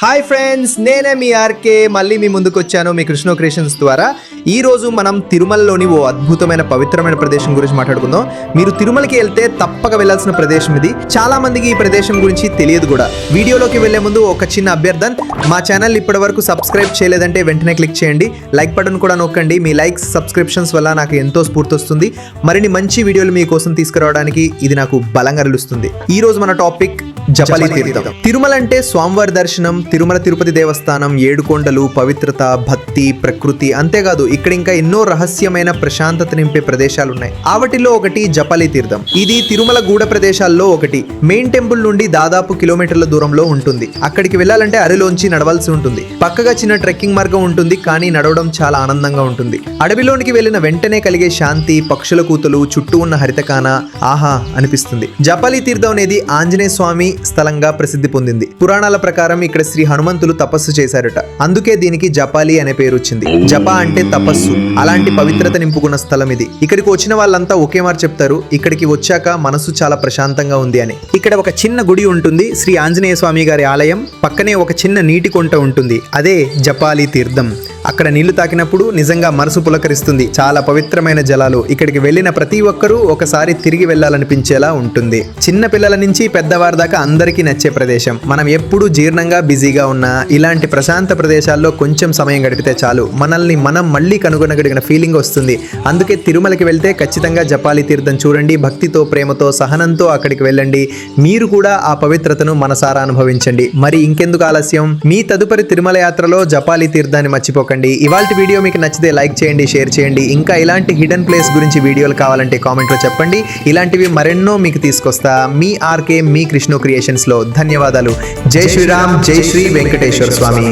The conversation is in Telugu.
హాయ్ ఫ్రెండ్స్, నేనే మీ ఆర్కే మళ్ళీ మీ ముందుకు వచ్చాను మీ కృష్ణ క్రియేషన్స్ ద్వారా. ఈ రోజు మనం తిరుమలలోని ఓ అద్భుతమైన పవిత్రమైన ప్రదేశం గురించి మాట్లాడుకుందాం. మీరు తిరుమలకి వెళ్తే తప్పక వెళ్ళాల్సిన ప్రదేశం ఇది. చాలా మందికి ఈ ప్రదేశం గురించి తెలియదు కూడా. వీడియోలోకి వెళ్లే ముందు ఒక చిన్న అభ్యర్థన, మా ఛానల్ ఇప్పటి వరకు సబ్స్క్రైబ్ చేయలేదంటే వెంటనే క్లిక్ చేయండి. లైక్ బటన్ కూడా నొక్కండి. మీ లైక్స్, సబ్స్క్రిప్షన్స్ వల్ల నాకు ఎంతో స్ఫూర్తి వస్తుంది. మరిన్ని మంచి వీడియోలు మీకోసం తీసుకురావడానికి ఇది నాకు బలంగా నిలుస్తుంది. ఈ రోజు మన టాపిక్ జపాలి తీర్థం. తిరుమల అంటే స్వామివారి దర్శనం, తిరుమల తిరుపతి దేవస్థానం, ఏడుకొండలు, పవిత్రత, భక్తి, ప్రకృతి. అంతేకాదు ఇక్కడ ఇంకా ఎన్నో రహస్యమైన ప్రశాంతత నింపే ప్రదేశాలు ఉన్నాయి. వాటిలో ఒకటి జపాలి తీర్థం. ఇది తిరుమల గూఢ ప్రదేశాల్లో ఒకటి. మెయిన్ టెంపుల్ నుండి దాదాపు కిలోమీటర్ల దూరంలో ఉంటుంది. అక్కడికి వెళ్ళాలంటే అడవిలోంచి నడవాల్సి ఉంటుంది. పక్కగా చిన్న ట్రెక్కింగ్ మార్గం ఉంటుంది, కానీ నడవడం చాలా ఆనందంగా ఉంటుంది. అడవిలోనికి వెళ్ళిన వెంటనే కలిగే శాంతి, పక్షుల కూతలు, చుట్టూ ఉన్న హరితకాన ఆహా అనిపిస్తుంది. జపాలి తీర్థం అనేది ఆంజనేయ స్వామి స్థలంగా ప్రసిద్ధి పొందింది. పురాణాల ప్రకారం ఇక్కడ శ్రీ హనుమంతులు తపస్సు చేశారట. అందుకే దీనికి జపాలి అనే పేరు వచ్చింది. జపా అంటే తపస్సు. అలాంటి పవిత్రత నింపుకున్న స్థలం ఇది. ఇక్కడికి వచ్చిన వాళ్ళంతా ఒకే మాట చెప్తారు, ఇక్కడికి వచ్చాక మనసు చాలా ప్రశాంతంగా ఉంది అని. ఇక్కడ ఒక చిన్న గుడి ఉంటుంది, శ్రీ ఆంజనేయ స్వామి గారి ఆలయం. పక్కనే ఒక చిన్న నీటి కొంట ఉంటుంది, అదే జపాలి తీర్థం. అక్కడ నీళ్లు తాకినప్పుడు నిజంగా మనసు పులకరిస్తుంది. చాలా పవిత్రమైన జలాలు. ఇక్కడికి వెళ్ళిన ప్రతి ఒక్కరూ ఒకసారి తిరిగి వెళ్ళాలనిపించేలా ఉంటుంది. చిన్న పిల్లల నుంచి పెద్దవారి దాకా అందరికీ నచ్చే ప్రదేశం. మనం ఎప్పుడు జీర్ణంగా బిజీగా ఉన్నా ఇలాంటి ప్రశాంత ప్రదేశాల్లో కొంచెం సమయం గడిపితే చాలు, మనల్ని మనం మళ్ళీ కనుగొనగలిగిన ఫీలింగ్ వస్తుంది. అందుకే తిరుమలకి వెళ్తే ఖచ్చితంగా జపాలి తీర్థం చూడండి. భక్తితో, ప్రేమతో, సహనంతో అక్కడికి వెళ్ళండి. మీరు కూడా ఆ పవిత్రతను మనసారా అనుభవించండి. మరి ఇంకెందుకు ఆలస్యం? మీ తదుపరి తిరుమల యాత్రలో జపాలి తీర్థాన్ని మర్చిపోకండి. ఇవాల్టి వీడియో మీకు నచ్చితే లైక్ చేయండి, షేర్ చేయండి. ఇంకా ఇలాంటి హిడెన్ ప్లేస్ గురించి వీడియోలు కావాలంటే కామెంట్లో చెప్పండి. ఇలాంటివి మరెన్నో మీకు తీసుకొస్తా. మీ ఆర్కే, మీ కృష్ణ క్రియేషన్స్ లో. ధన్యవాదాలు. జై శ్రీరామ్, జై శ్రీ వెంకటేశ్వర స్వామి.